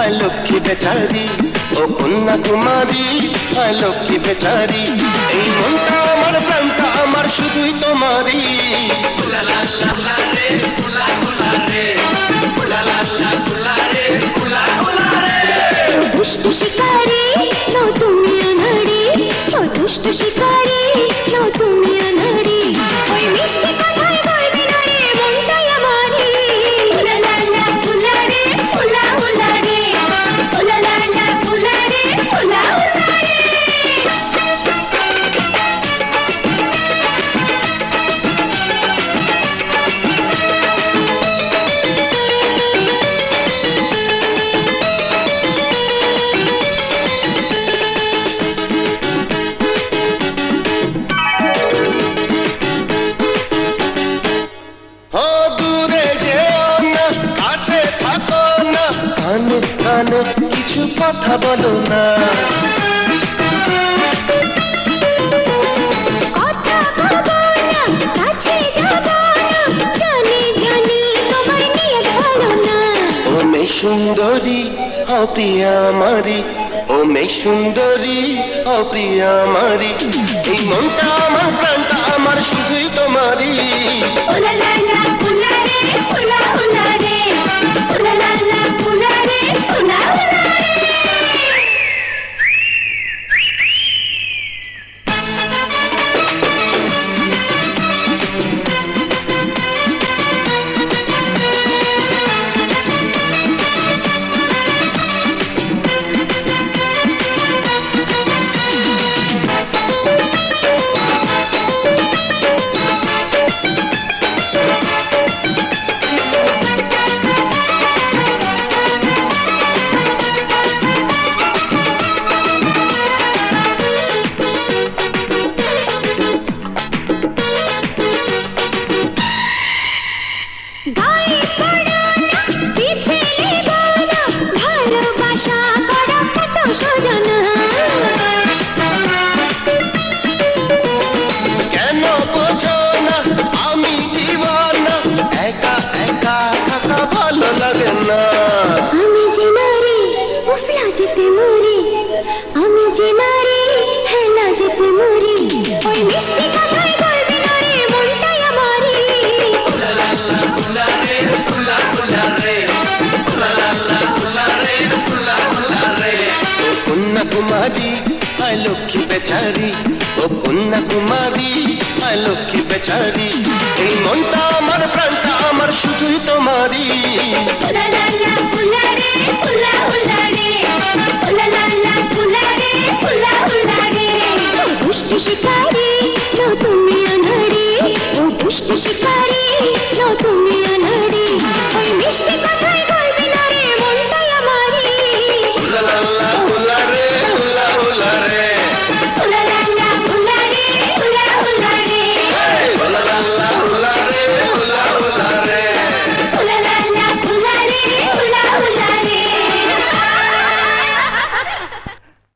আয় লক্ষ্মী বেচারি, ও কন্যা কুমারী আয় লক্ষ্মী বেচারি। এই মনটা আমার প্রাণটা আমার শুধুই তোমারই। দুষ্ট শিকারি নও তুমি আনাড়ি, ও দুষ্ট শিকারি নও তুমি আনাড়ি। ওই মিষ্টি কথায় বলবি না রে মনটাই আমারই। উলা লা লা উলা রে উলা উলা রে, উলা লা লা উলা রে উলা উলা রে। ও দূরে যেও না, কাছে থাকো না, কানে কানে কিছু কথা বলো না। কথা বলবো না, কাছে যাবো না, জানি জানি তোমার নিয়ত ভালো না। ও মে সুন্দরী ও প্রিয়া আমারি, ও মে সুন্দরী ও প্রিয়া আমারি। এই মনটা আমার প্রাণটা আমার শুধুই তোমারই। উলা লা লা উলা রে উলা উলা রে, উলা লা লা উলা রে উলা উলা রে। গায়ে পড়ো না, পিছে লেগো না, ভালোবাসা করা কত সোজা না। কেন বোঝো না আমি দিওয়ানা, একা একা থাকা ভালো লাগে না। আমি যে নারী উফ লাজতে মরি, আমি যে নারী হ্যাঁ লাজতে মরি। ওই মিষ্টি কথায় বলবি না রে মনটাই আমারই। ও কন্যা কুমারী আয় লক্ষ্মী বেচারি, ও কন্যা কুমারী আয় লক্ষ্মী বেচারি। এই মনটা আমার প্রাণটা আমার শুধুই তোমারই। উলা লা লা উলা রে উলা উলা রে, উলা লা লা উলা রে উলা উলা রে। ও দুষ্ট শিকারি নও তুমি আনাড়ি, ও দুষ্ট শিকারি